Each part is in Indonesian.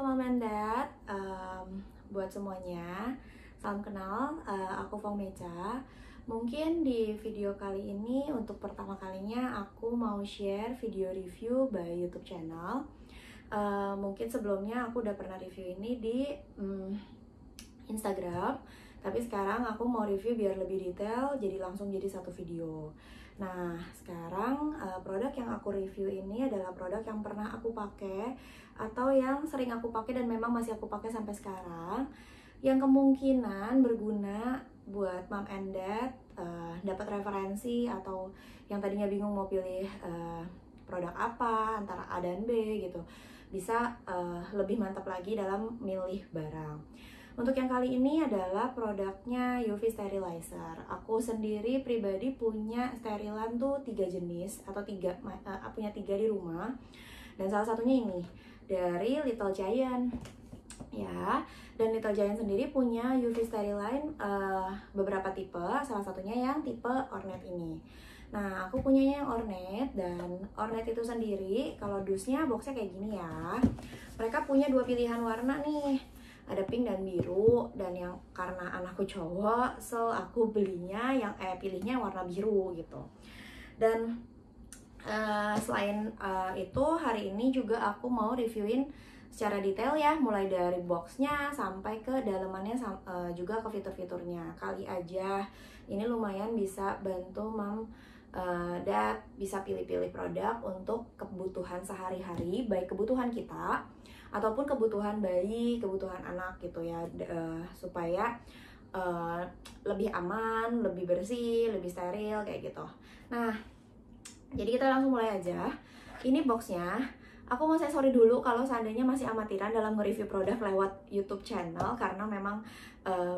Mom and Dad, buat semuanya, salam kenal, aku Fong Mecha. Mungkin di video kali ini untuk pertama kalinya aku mau share video review by YouTube channel. Mungkin sebelumnya aku udah pernah review ini di Instagram, tapi sekarang aku mau review biar lebih detail, jadi langsung jadi satu video. Nah, sekarang produk yang aku review ini adalah produk yang pernah aku pakai atau yang sering aku pakai dan memang masih aku pakai sampai sekarang, yang kemungkinan berguna buat mom and dad, dapat referensi atau yang tadinya bingung mau pilih produk apa antara A dan B gitu, bisa lebih mantap lagi dalam milih barang. Untuk yang kali ini adalah produknya UV Sterilizer. Aku sendiri pribadi punya sterilan tuh 3 jenis atau punya 3 di rumah. Dan salah satunya ini dari Little Giant. Ya, dan Little Giant sendiri punya UV Steriline beberapa tipe, salah satunya yang tipe Ornate ini. Nah, aku punyanya yang Ornate, dan Ornate itu sendiri kalau dusnya boxnya kayak gini ya. Mereka punya 2 pilihan warna nih, ada pink dan biru, dan yang karena anakku cowok, so aku belinya pilihnya warna biru gitu. Dan selain itu, hari ini juga aku mau reviewin secara detail ya, mulai dari boxnya sampai ke dalemannya, juga ke fitur-fiturnya. Kali aja ini lumayan bisa bantu mom dad bisa pilih-pilih produk untuk kebutuhan sehari-hari, baik kebutuhan kita ataupun kebutuhan bayi, kebutuhan anak gitu ya, supaya lebih aman, lebih bersih, lebih steril kayak gitu. Nah, jadi kita langsung mulai aja. Ini boxnya. Aku mau sorry dulu kalau seandainya masih amatiran dalam nge-review produk lewat YouTube channel, karena memang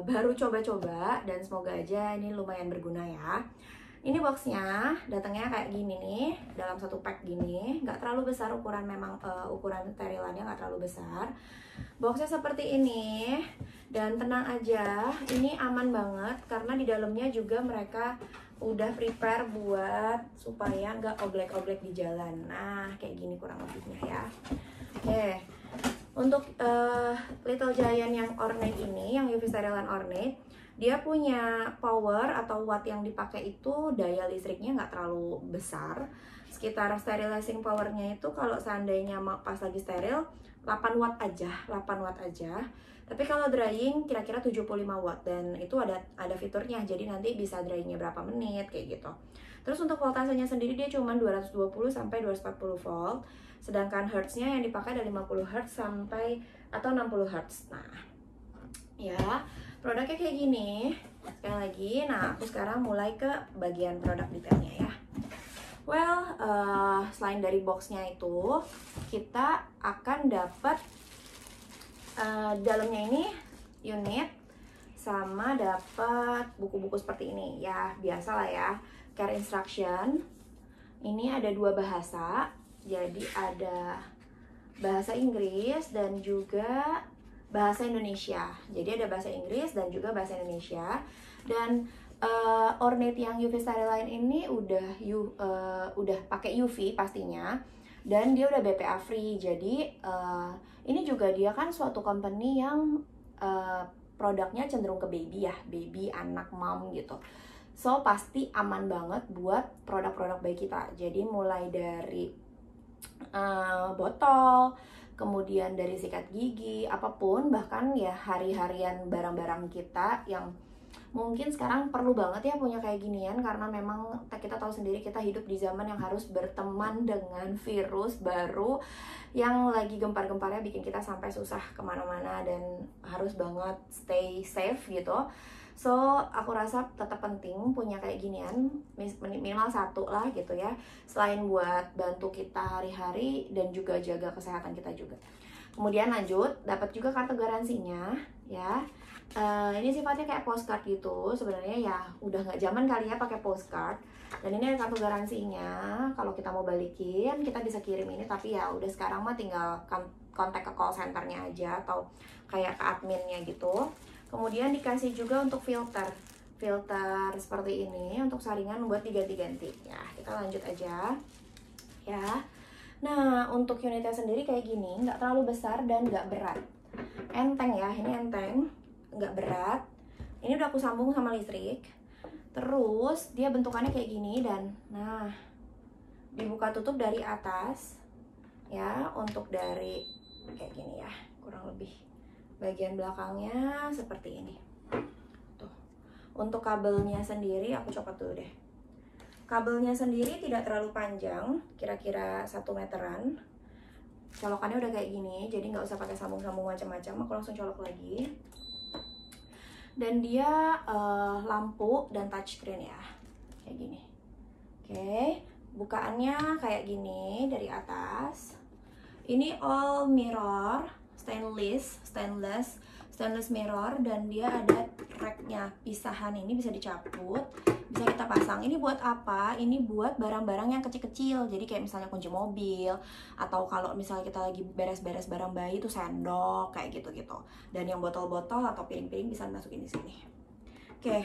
baru coba-coba, dan semoga aja ini lumayan berguna ya. Ini boxnya datangnya kayak gini nih, dalam satu pack gini, nggak terlalu besar ukuran, memang ukuran sterilannya nggak terlalu besar. Boxnya seperti ini, dan tenang aja, ini aman banget karena di dalamnya juga mereka udah prepare buat supaya nggak oblek-oblek di jalan. Nah, kayak gini kurang lebihnya ya. Oke, untuk Little Giant yang Ornate ini, yang UV Steriline Ornate, dia punya power atau watt yang dipakai itu, daya listriknya nggak terlalu besar. Sekitar sterilizing powernya itu kalau seandainya pas lagi steril 8 watt aja, 8 watt aja. Tapi kalau drying kira-kira 75 watt, dan itu ada fiturnya, jadi nanti bisa dryingnya berapa menit kayak gitu. Terus untuk voltasenya sendiri dia cuma 220 sampai 240 volt, sedangkan hertznya yang dipakai dari 50 hertz sampai atau 60 hertz. Nah, ya, produknya kayak gini. Sekali lagi, nah aku sekarang mulai ke bagian produk detailnya ya. Well, selain dari boxnya itu, kita akan dapat dalamnya ini unit, sama dapat buku-buku seperti ini ya, biasa lah ya, care instruction. Ini ada 2 bahasa, jadi ada bahasa Inggris dan juga bahasa Indonesia. Jadi ada bahasa Inggris dan juga bahasa Indonesia. Dan Ornate yang UV Steriline ini udah pakai UV pastinya, dan dia udah BPA free. Jadi ini juga dia kan suatu company yang produknya cenderung ke baby ya, baby, anak, mom gitu. So pasti aman banget buat produk-produk bayi kita. Jadi mulai dari botol, kemudian dari sikat gigi, apapun, bahkan ya hari-harian barang-barang kita yang mungkin sekarang perlu banget ya punya kayak ginian, karena memang kita tahu sendiri kita hidup di zaman yang harus berteman dengan virus baru yang lagi gempar-gemparnya bikin kita sampai susah kemana-mana, dan harus banget stay safe gitu. So, aku rasa tetap penting punya kayak ginian, minimal 1 lah gitu ya, selain buat bantu kita hari-hari dan juga jaga kesehatan kita juga. Kemudian lanjut, dapat juga kartu garansinya ya. Ini sifatnya kayak postcard gitu sebenarnya ya, udah nggak zaman kali ya pakai postcard. Dan ini ada kartu garansinya, kalau kita mau balikin kita bisa kirim ini, tapi ya udah sekarang mah tinggal kontak ke call centernya aja atau kayak ke adminnya gitu. Kemudian dikasih juga untuk filter seperti ini untuk saringan buat diganti-ganti ya. Kita lanjut aja ya. Nah, untuk unitnya sendiri kayak gini, nggak terlalu besar dan nggak berat. Enteng ya, ini enteng, nggak berat. Ini udah aku sambung sama listrik. Terus dia bentukannya kayak gini dan nah dibuka tutup dari atas ya, untuk dari kayak gini ya, kurang lebih bagian belakangnya seperti ini tuh. Untuk kabelnya sendiri aku copot dulu deh. Kabelnya sendiri tidak terlalu panjang, kira-kira 1 meteran. Colokannya udah kayak gini, jadi nggak usah pakai sambung-sambung macam-macam, aku langsung colok lagi. Dan dia lampu dan touchscreen ya, kayak gini. Oke, bukaannya kayak gini dari atas. Ini all mirror, stainless mirror, dan dia ada racknya, pisahan ini bisa dicabut, bisa kita pasang. Ini buat apa? Ini buat barang-barang yang kecil-kecil, jadi kayak misalnya kunci mobil, atau kalau misalnya kita lagi beres-beres barang bayi itu sendok kayak gitu-gitu. Dan yang botol-botol atau piring-piring bisa masukin di sini. Oke,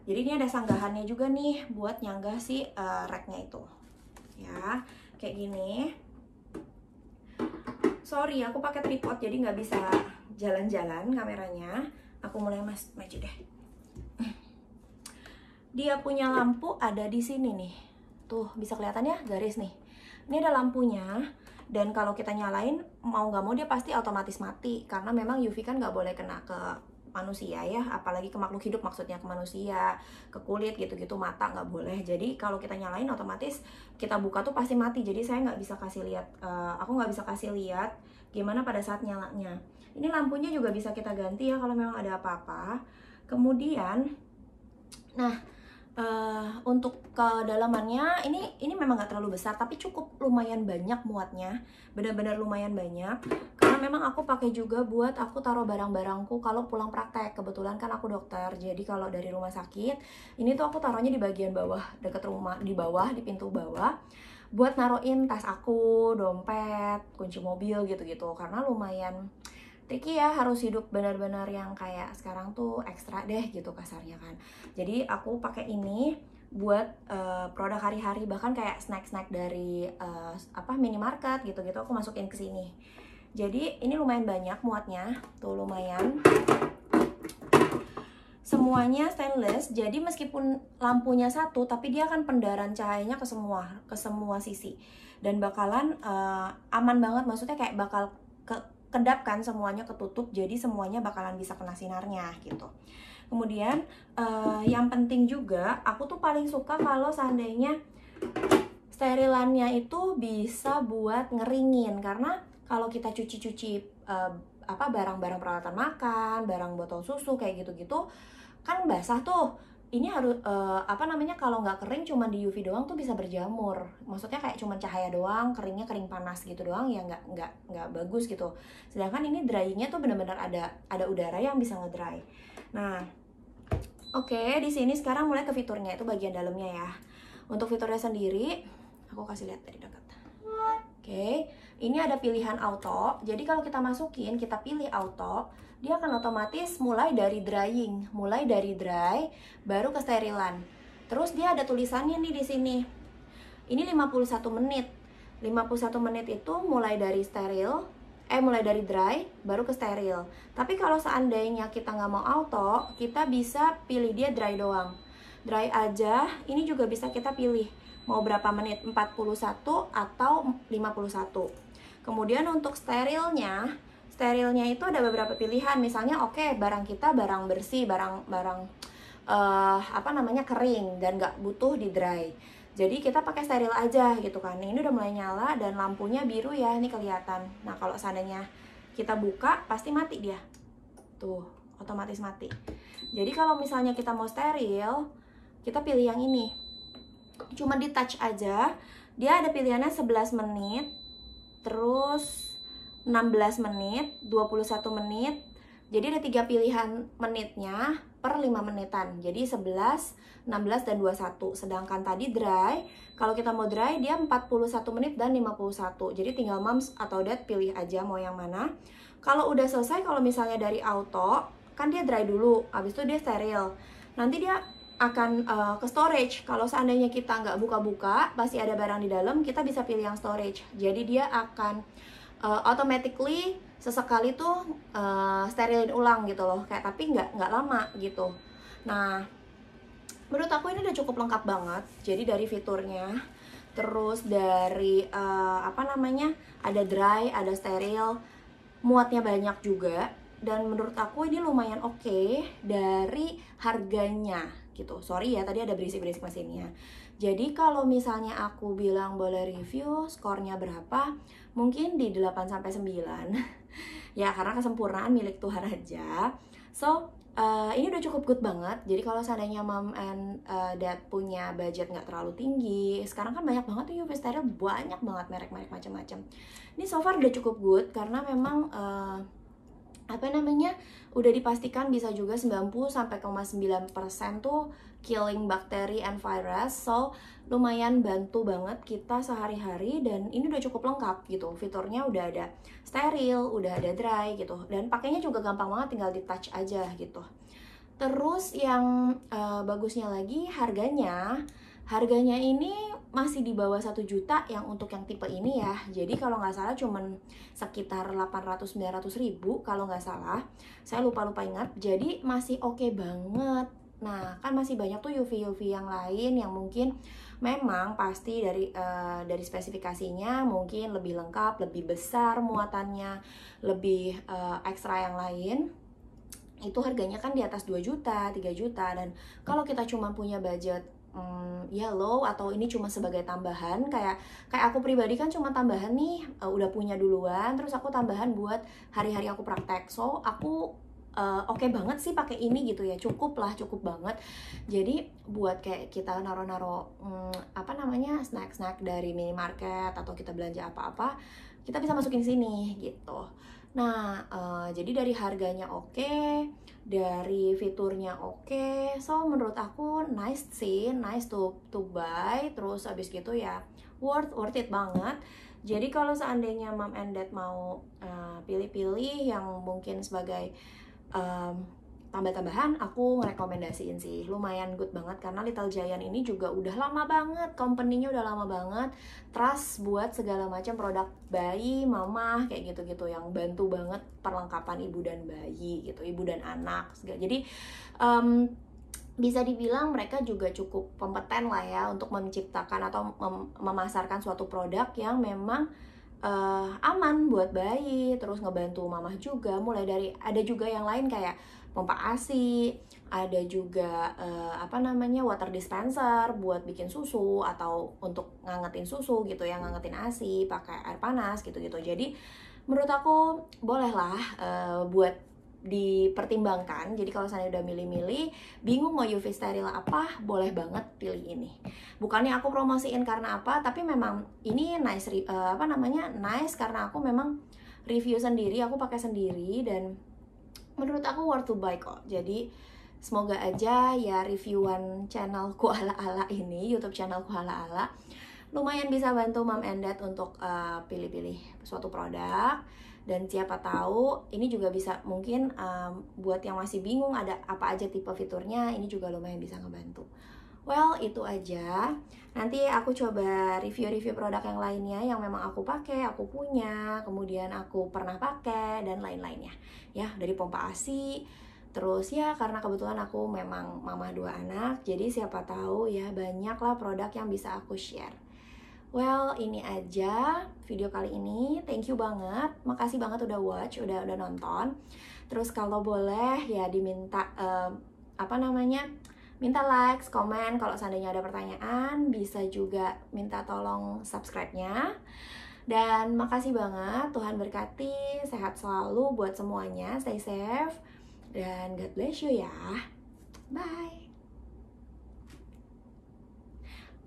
jadi ini ada sanggahannya juga nih buat nyanggah si racknya itu ya, kayak gini. Sorry, aku pakai tripod jadi nggak bisa jalan-jalan kameranya. Aku mulai maju deh. Dia punya lampu ada di sini nih. Tuh, bisa kelihatan ya garis nih. Ini ada lampunya. Dan kalau kita nyalain, mau nggak mau dia pasti otomatis mati. Karena memang UV kan nggak boleh kena ke manusia ya. Apalagi ke makhluk hidup, maksudnya ke manusia, ke kulit gitu-gitu, mata nggak boleh. Jadi kalau kita nyalain otomatis kita buka tuh pasti mati. Jadi saya nggak bisa kasih lihat, aku nggak bisa kasih lihat gimana pada saat nyalanya. Ini lampunya juga bisa kita ganti ya kalau memang ada apa-apa. Kemudian, nah untuk kedalamannya ini memang nggak terlalu besar, tapi cukup lumayan banyak muatnya, benar-benar lumayan banyak. Karena memang aku pakai juga buat aku taruh barang-barangku kalau pulang praktek. Kebetulan kan aku dokter, jadi kalau dari rumah sakit ini tuh aku taruhnya di bagian bawah dekat rumah, di bawah, di pintu bawah, buat naruhin tas aku, dompet, kunci mobil gitu-gitu. Karena lumayan tricky ya, harus hidup benar-benar yang kayak sekarang tuh ekstra deh gitu kasarnya kan. Jadi aku pakai ini buat produk hari-hari, bahkan kayak snack-snack dari minimarket gitu-gitu aku masukin ke sini. Jadi ini lumayan banyak muatnya, tuh lumayan. Semuanya stainless, jadi meskipun lampunya satu, tapi dia akan pendaran cahayanya ke semua sisi. Dan bakalan aman banget, maksudnya kayak bakal kedap kan, semuanya ketutup, jadi semuanya bakalan bisa kena sinarnya gitu. Kemudian yang penting juga, aku tuh paling suka kalau seandainya sterilannya itu bisa buat ngeringin. Karena kalau kita cuci-cuci barang-barang peralatan makan, barang botol susu kayak gitu-gitu kan basah tuh. Ini harus kalau nggak kering cuman di UV doang tuh bisa berjamur. Maksudnya kayak cuman cahaya doang, keringnya kering panas gitu doang ya, nggak bagus gitu. Sedangkan ini dryingnya tuh bener-bener ada udara yang bisa ngedry. Nah, oke, di sini sekarang mulai ke fiturnya, itu bagian dalamnya ya. Untuk fiturnya sendiri, aku kasih lihat dari dekat. Oke, ini ada pilihan auto. Jadi kalau kita masukin, kita pilih auto, dia akan otomatis mulai dari drying, mulai dari dry, baru ke sterilan. Terus dia ada tulisannya nih di sini. Ini 51 menit. 51 menit itu mulai dari mulai dari dry, baru ke steril. Tapi kalau seandainya kita nggak mau auto, kita bisa pilih dia dry doang. Dry aja, ini juga bisa kita pilih mau berapa menit, 41 atau 51. Kemudian untuk sterilnya itu ada beberapa pilihan. Misalnya barang kita barang bersih, barang kering dan nggak butuh di dry. Jadi kita pakai steril aja gitu kan. Ini udah mulai nyala dan lampunya biru ya, ini kelihatan. Nah, kalau seandainya kita buka pasti mati dia. Tuh, otomatis mati. Jadi kalau misalnya kita mau steril, kita pilih yang ini. Cuma di touch aja. Dia ada pilihannya 11 menit, terus 16 menit, 21 menit. Jadi ada 3 pilihan menitnya per 5 menitan. Jadi 11, 16, dan 21. Sedangkan tadi dry, kalau kita mau dry dia 41 menit dan 51. Jadi tinggal moms atau dad pilih aja mau yang mana. Kalau udah selesai, kalau misalnya dari auto, kan dia dry dulu, habis itu dia steril. Nanti dia akan ke storage. Kalau seandainya kita nggak buka-buka, pasti ada barang di dalam, kita bisa pilih yang storage. Jadi dia akan automatically sesekali tuh sterilin ulang gitu loh, kayak tapi nggak lama gitu. Nah, menurut aku ini udah cukup lengkap banget. Jadi dari fiturnya, terus dari ada dry, ada steril, muatnya banyak juga. Dan menurut aku ini lumayan oke dari harganya gitu. Sorry ya, tadi ada berisik-berisik mesinnya. Jadi kalau misalnya aku bilang boleh review, skornya berapa? Mungkin di 8-9. Ya, karena kesempurnaan milik Tuhan aja. So, ini udah cukup good banget. Jadi kalau seandainya mom and dad punya budget nggak terlalu tinggi, sekarang kan banyak banget tuh UV steril, banyak banget merek-merek macam-macam. Ini so far udah cukup good karena memang udah dipastikan bisa juga 90-9% tuh killing bakteri and virus. So lumayan bantu banget kita sehari-hari, dan ini udah cukup lengkap gitu. Fiturnya udah ada steril, udah ada dry gitu, dan pakainya juga gampang banget, tinggal di touch aja gitu. Terus yang bagusnya lagi harganya ini masih di bawah 1 juta yang untuk yang tipe ini ya. Jadi kalau nggak salah cuman sekitar 800-900 ribu kalau nggak salah. Saya lupa ingat. Jadi masih oke banget. Nah, kan masih banyak tuh UV yang lain yang mungkin memang pasti dari spesifikasinya mungkin lebih lengkap, lebih besar muatannya, lebih ekstra yang lain. Itu harganya kan di atas 2 juta, 3 juta. Dan kalau kita cuma punya budget ya low, atau ini cuma sebagai tambahan, kayak aku pribadi kan cuma tambahan nih, udah punya duluan, terus aku tambahan buat hari-hari aku praktek. So aku oke banget sih pakai ini gitu ya, cukup banget. Jadi buat kayak kita naro-naro snack dari minimarket, atau kita belanja apa-apa, kita bisa masukin sini gitu. Nah, jadi dari harganya oke, dari fiturnya oke, so menurut aku nice to buy. Terus abis gitu ya worth it banget. Jadi kalau seandainya mom and dad mau pilih-pilih yang mungkin sebagai tambah-tambahan, aku ngerekomendasiin sih, lumayan good banget. Karena Little Giant ini juga udah lama banget, company-nya udah lama banget, trust buat segala macam produk bayi, mama, kayak gitu-gitu, yang bantu banget perlengkapan ibu dan bayi gitu, ibu dan anak segala. Jadi bisa dibilang mereka juga cukup kompeten lah ya untuk menciptakan atau memasarkan suatu produk yang memang aman buat bayi, terus ngebantu mamah juga. Mulai dari, ada juga yang lain kayak pompa ASI, ada juga water dispenser buat bikin susu atau untuk ngangetin susu gitu ya, ngangetin ASI pakai air panas gitu-gitu. Jadi menurut aku bolehlah buat dipertimbangkan. Jadi kalau saya udah milih-milih, bingung mau UV steril apa, boleh banget pilih ini. Bukannya aku promosiin karena apa, tapi memang ini nice nice karena aku memang review sendiri, aku pakai sendiri, dan menurut aku worth to buy kok. Jadi semoga aja ya reviewan channelku ala-ala ini, YouTube channelku ala-ala, lumayan bisa bantu mom and dad untuk pilih-pilih suatu produk. Dan siapa tahu ini juga bisa mungkin buat yang masih bingung ada apa aja tipe fiturnya, ini juga lumayan bisa ngebantu. Well, itu aja. Nanti aku coba review-review produk yang lainnya yang memang aku pakai, aku punya, kemudian aku pernah pakai, dan lain-lainnya. Ya, dari pompa ASI. Terus ya, karena kebetulan aku memang mama 2 anak, jadi siapa tahu ya banyaklah produk yang bisa aku share. Well, ini aja video kali ini. Thank you banget. Makasih banget udah watch, udah nonton. Terus kalau boleh ya diminta minta likes, komen. Kalau seandainya ada pertanyaan, bisa juga minta tolong subscribe-nya. Dan makasih banget, Tuhan berkati, sehat selalu buat semuanya, stay safe, dan God bless you ya. Bye.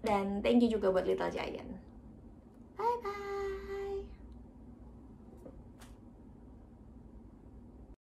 Dan thank you juga buat Little Giant.